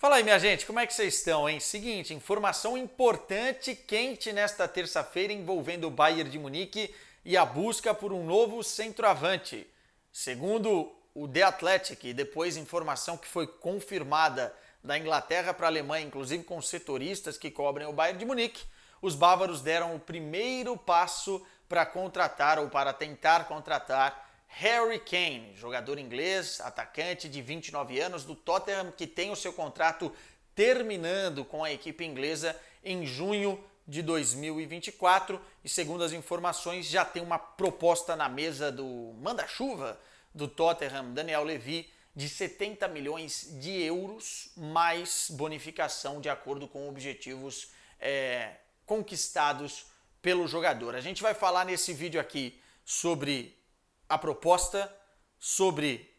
Fala aí, minha gente, como é que vocês estão, hein? Seguinte, informação importante, quente nesta terça-feira envolvendo o Bayern de Munique e a busca por um novo centroavante. Segundo o The Athletic, e depois informação que foi confirmada da Inglaterra para a Alemanha, inclusive com setoristas que cobrem o Bayern de Munique, os bávaros deram o primeiro passo para contratar ou para tentar contratar Harry Kane, jogador inglês, atacante de 29 anos do Tottenham, que tem o seu contrato terminando com a equipe inglesa em junho de 2024 e, segundo as informações, já tem uma proposta na mesa do manda-chuva do Tottenham, Daniel Levy, de 70 milhões de euros, mais bonificação de acordo com objetivos conquistados pelo jogador. A gente vai falar nesse vídeo aqui sobre a proposta, sobre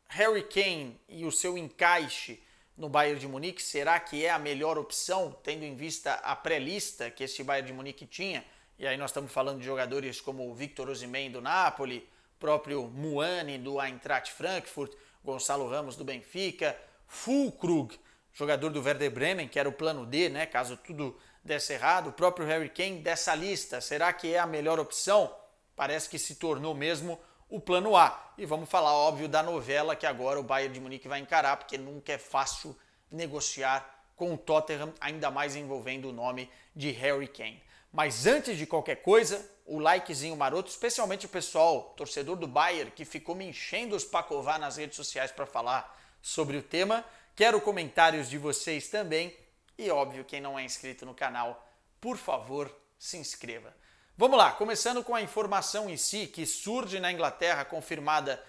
Harry Kane e o seu encaixe no Bayern de Munique. Será que é a melhor opção, tendo em vista a pré-lista que esse Bayern de Munique tinha? E aí nós estamos falando de jogadores como o Victor Osimhen do Napoli, próprio Muani do Eintracht Frankfurt, Gonçalo Ramos do Benfica, Füllkrug, jogador do Werder Bremen, que era o plano D, né, caso tudo desse errado, o próprio Harry Kane dessa lista. Será que é a melhor opção? Parece que se tornou mesmo o plano A. E vamos falar, óbvio, da novela que agora o Bayern de Munique vai encarar, porque nunca é fácil negociar com o Tottenham, ainda mais envolvendo o nome de Harry Kane. Mas antes de qualquer coisa, o likezinho maroto, especialmente o pessoal, torcedor do Bayern, que ficou me enchendo os pacová nas redes sociais para falar sobre o tema. Quero comentários de vocês também. E, óbvio, quem não é inscrito no canal, por favor, se inscreva. Vamos lá, começando com a informação em si, que surge na Inglaterra, confirmada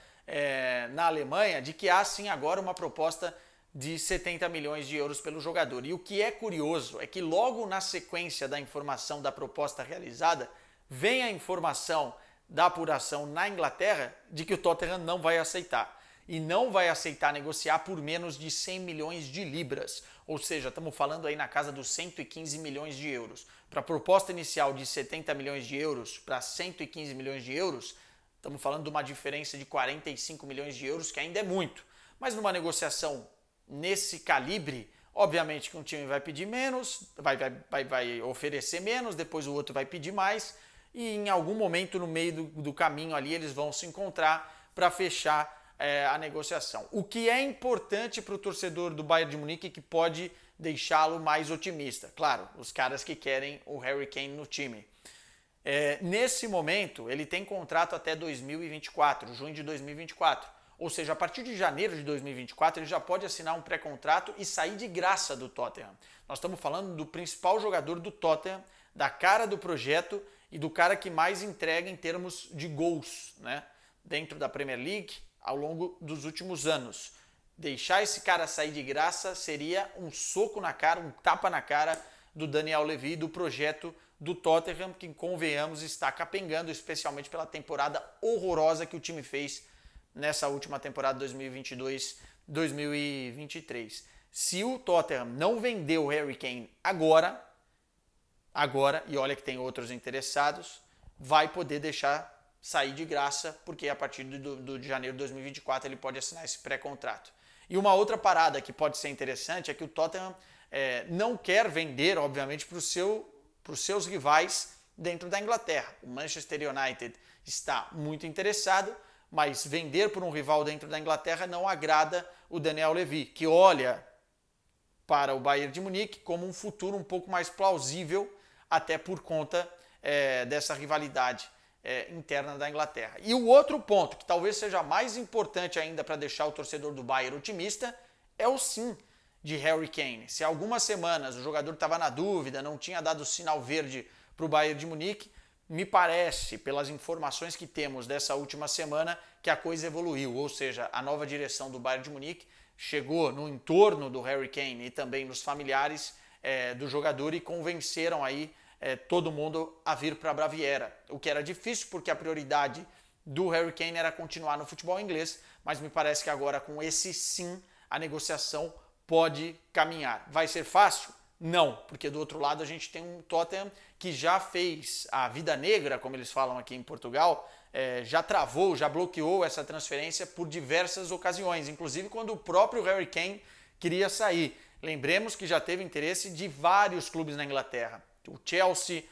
na Alemanha, de que há sim agora uma proposta de 70 milhões de euros pelo jogador. E o que é curioso é que logo na sequência da informação da proposta realizada, vem a informação da apuração na Inglaterra de que o Tottenham não vai aceitar. E não vai aceitar negociar por menos de 100 milhões de libras. Ou seja, estamos falando aí na casa dos 115 milhões de euros. Para a proposta inicial de 70 milhões de euros para 115 milhões de euros, estamos falando de uma diferença de 45 milhões de euros, que ainda é muito. Mas numa negociação nesse calibre, obviamente que um time vai pedir menos, vai oferecer menos, depois o outro vai pedir mais, e em algum momento no meio do caminho ali eles vão se encontrar para fechar a negociação. O que é importante para o torcedor do Bayern de Munique, que pode deixá-lo mais otimista. Claro, os caras que querem o Harry Kane no time. Nesse momento, ele tem contrato até 2024, junho de 2024. Ou seja, a partir de janeiro de 2024, ele já pode assinar um pré-contrato e sair de graça do Tottenham. Nós estamos falando do principal jogador do Tottenham, da cara do projeto e do cara que mais entrega em termos de gols, né, dentro da Premier League ao longo dos últimos anos. Deixar esse cara sair de graça seria um soco na cara, um tapa na cara do Daniel Levy, do projeto do Tottenham, que, convenhamos, está capengando, especialmente pela temporada horrorosa que o time fez nessa última temporada 2022-2023. Se o Tottenham não vender o Harry Kane agora, e olha que tem outros interessados, vai poder deixar sair de graça, porque a partir de janeiro de 2024 ele pode assinar esse pré-contrato. E uma outra parada que pode ser interessante é que o Tottenham não quer vender, obviamente, para os seus rivais dentro da Inglaterra. O Manchester United está muito interessado, mas vender por um rival dentro da Inglaterra não agrada o Daniel Levy, que olha para o Bayern de Munique como um futuro um pouco mais plausível, até por conta dessa rivalidade interna da Inglaterra. E o outro ponto, que talvez seja mais importante ainda para deixar o torcedor do Bayern otimista, é o sim de Harry Kane. Se há algumas semanas o jogador estava na dúvida, não tinha dado sinal verde para o Bayern de Munique, me parece, pelas informações que temos dessa última semana, que a coisa evoluiu, ou seja, a nova direção do Bayern de Munique chegou no entorno do Harry Kane e também nos familiares do jogador e convenceram aí todo mundo a vir para a Baviera, o que era difícil porque a prioridade do Harry Kane era continuar no futebol inglês, mas me parece que agora com esse sim a negociação pode caminhar. Vai ser fácil? Não, porque do outro lado a gente tem um Tottenham que já fez a vida negra, como eles falam aqui em Portugal, já travou, já bloqueou essa transferência por diversas ocasiões, inclusive quando o próprio Harry Kane queria sair. Lembremos que já teve interesse de vários clubes na Inglaterra. O Chelsea,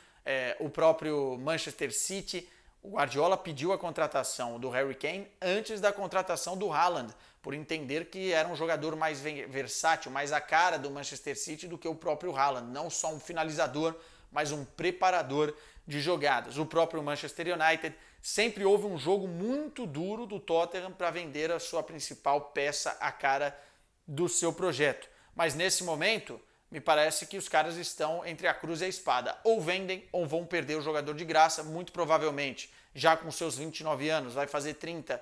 o próprio Manchester City. O Guardiola pediu a contratação do Harry Kane antes da contratação do Haaland, por entender que era um jogador mais versátil, mais a cara do Manchester City do que o próprio Haaland. Não só um finalizador, mas um preparador de jogadas. O próprio Manchester United, sempre houve um jogo muito duro do Tottenham para vender a sua principal peça, a cara do seu projeto. Mas nesse momento, me parece que os caras estão entre a cruz e a espada. Ou vendem ou vão perder o jogador de graça, muito provavelmente. Já com seus 29 anos, vai fazer 30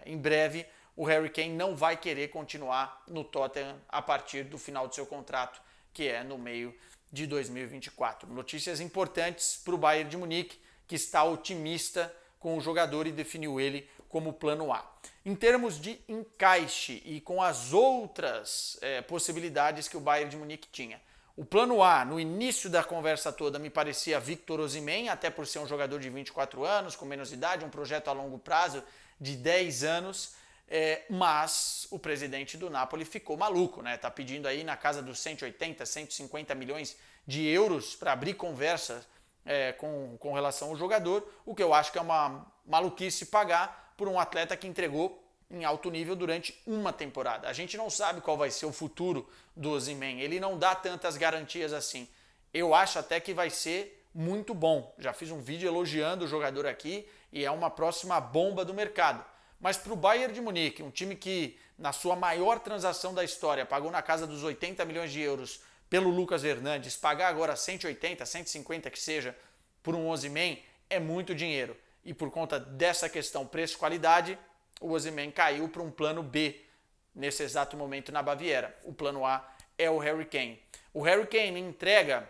em breve, o Harry Kane não vai querer continuar no Tottenham a partir do final do seu contrato, que é no meio de 2024. Notícias importantes para o Bayern de Munique, que está otimista com o jogador e definiu ele como plano A. Em termos de encaixe e com as outras possibilidades que o Bayern de Munique tinha. O plano A, no início da conversa toda, me parecia Victor Osimhen, até por ser um jogador de 24 anos, com menos idade, um projeto a longo prazo de 10 anos, mas o presidente do Napoli ficou maluco, né? Tá pedindo aí na casa dos 180, 150 milhões de euros para abrir conversas com relação ao jogador, o que eu acho que é uma maluquice pagar por um atleta que entregou em alto nível durante uma temporada. A gente não sabe qual vai ser o futuro do Osimhen, ele não dá tantas garantias assim. Eu acho até que vai ser muito bom. Já fiz um vídeo elogiando o jogador aqui e é uma próxima bomba do mercado. Mas para o Bayern de Munique, um time que na sua maior transação da história pagou na casa dos 80 milhões de euros pelo Lucas Hernandes, pagar agora 180, 150 que seja por um Osimhen é muito dinheiro. E por conta dessa questão preço-qualidade, o Osimhen caiu para um plano B nesse exato momento na Baviera. O plano A é o Harry Kane. O Harry Kane entrega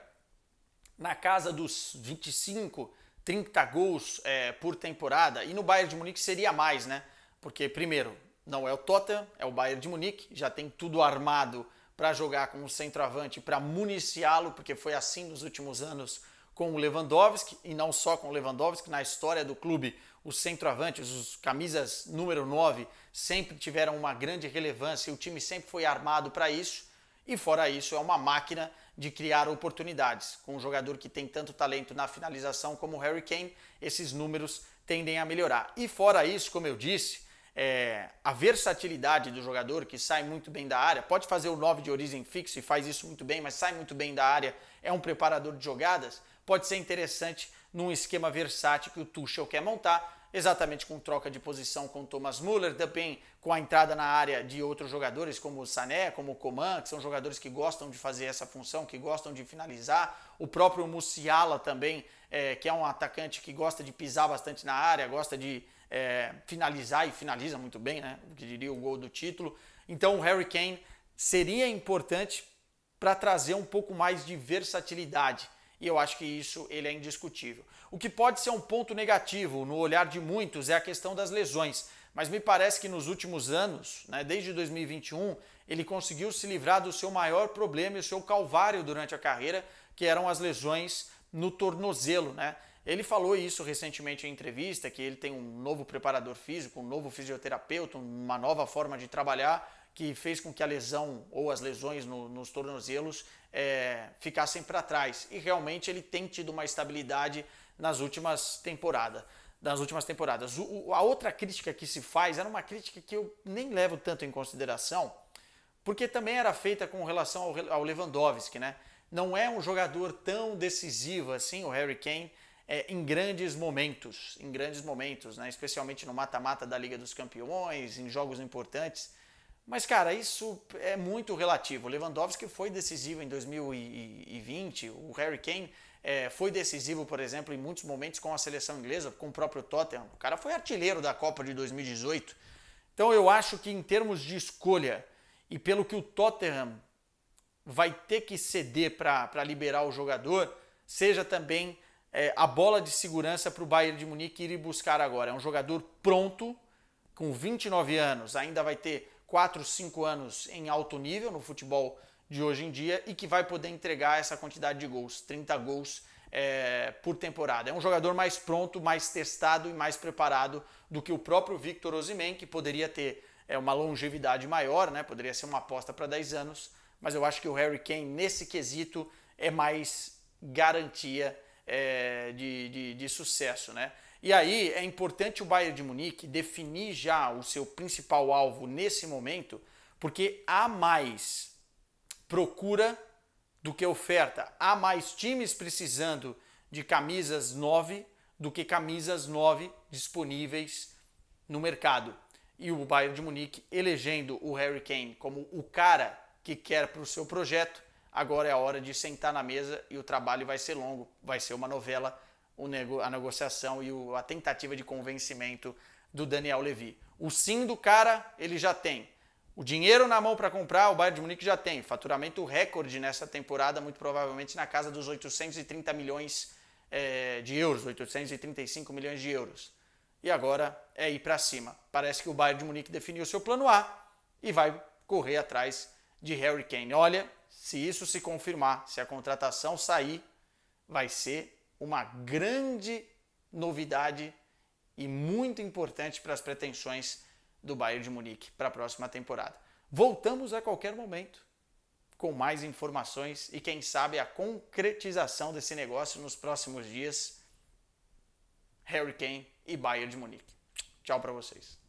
na casa dos 25, 30 gols por temporada, e no Bayern de Munique seria mais, né? Porque, primeiro, não é o Tottenham, é o Bayern de Munique, já tem tudo armado para jogar com o centroavante, para municiá-lo, porque foi assim nos últimos anos com o Lewandowski, e não só com o Lewandowski, na história do clube, os centroavantes, os camisas número 9, sempre tiveram uma grande relevância e o time sempre foi armado para isso, e fora isso é uma máquina de criar oportunidades. Com um jogador que tem tanto talento na finalização como o Harry Kane, esses números tendem a melhorar. E fora isso, como eu disse, a versatilidade do jogador, que sai muito bem da área, pode fazer o 9 de origem fixa e faz isso muito bem, mas sai muito bem da área, é um preparador de jogadas, pode ser interessante num esquema versátil que o Tuchel quer montar, exatamente com troca de posição com o Thomas Müller, também com a entrada na área de outros jogadores como o Sané, como o Coman, que são jogadores que gostam de fazer essa função, que gostam de finalizar, o próprio Musiala também, que é um atacante que gosta de pisar bastante na área, gosta de finalizar e finaliza muito bem, né? O que diria o gol do título. Então o Harry Kane seria importante para trazer um pouco mais de versatilidade. E eu acho que isso ele é indiscutível. O que pode ser um ponto negativo no olhar de muitos é a questão das lesões. Mas me parece que nos últimos anos, né, desde 2021, ele conseguiu se livrar do seu maior problema e o seu calvário durante a carreira, que eram as lesões no tornozelo, né? Ele falou isso recentemente em entrevista, que ele tem um novo preparador físico, um novo fisioterapeuta, uma nova forma de trabalhar, que fez com que a lesão ou as lesões nos tornozelos ficassem para trás. E realmente ele tem tido uma estabilidade nas últimas temporadas. A outra crítica que se faz era uma crítica que eu nem levo tanto em consideração, porque também era feita com relação ao Lewandowski, né? Não é um jogador tão decisivo assim, o Harry Kane, em grandes momentos, né? Especialmente no mata-mata da Liga dos Campeões, em jogos importantes. Mas, cara, isso é muito relativo. O Lewandowski foi decisivo em 2020, o Harry Kane foi decisivo, por exemplo, em muitos momentos com a seleção inglesa, com o próprio Tottenham. O cara foi artilheiro da Copa de 2018. Então eu acho que em termos de escolha e pelo que o Tottenham vai ter que ceder para liberar o jogador, seja também a bola de segurança para o Bayern de Munique ir buscar agora. É um jogador pronto, com 29 anos, ainda vai ter 4, 5 anos em alto nível no futebol de hoje em dia e que vai poder entregar essa quantidade de gols, 30 gols por temporada. É um jogador mais pronto, mais testado e mais preparado do que o próprio Victor Osimhen, que poderia ter uma longevidade maior, né? Poderia ser uma aposta para 10 anos, mas eu acho que o Harry Kane, nesse quesito, é mais garantia de sucesso, né? E aí é importante o Bayern de Munique definir já o seu principal alvo nesse momento, porque há mais procura do que oferta. Há mais times precisando de camisas 9 do que camisas 9 disponíveis no mercado. E o Bayern de Munique elegendo o Harry Kane como o cara que quer para o seu projeto, agora é a hora de sentar na mesa e o trabalho vai ser longo, vai ser uma novela, a negociação e a tentativa de convencimento do Daniel Levy. O sim do cara ele já tem. O dinheiro na mão para comprar, o Bayern de Munique já tem. Faturamento recorde nessa temporada, muito provavelmente na casa dos 830 milhões de euros, 835 milhões de euros. E agora é ir para cima. Parece que o Bayern de Munique definiu seu plano A e vai correr atrás de Harry Kane. Olha, se isso se confirmar, se a contratação sair, vai ser uma grande novidade e muito importante para as pretensões do Bayern de Munique para a próxima temporada. Voltamos a qualquer momento com mais informações e quem sabe a concretização desse negócio nos próximos dias. Harry Kane e Bayern de Munique. Tchau para vocês.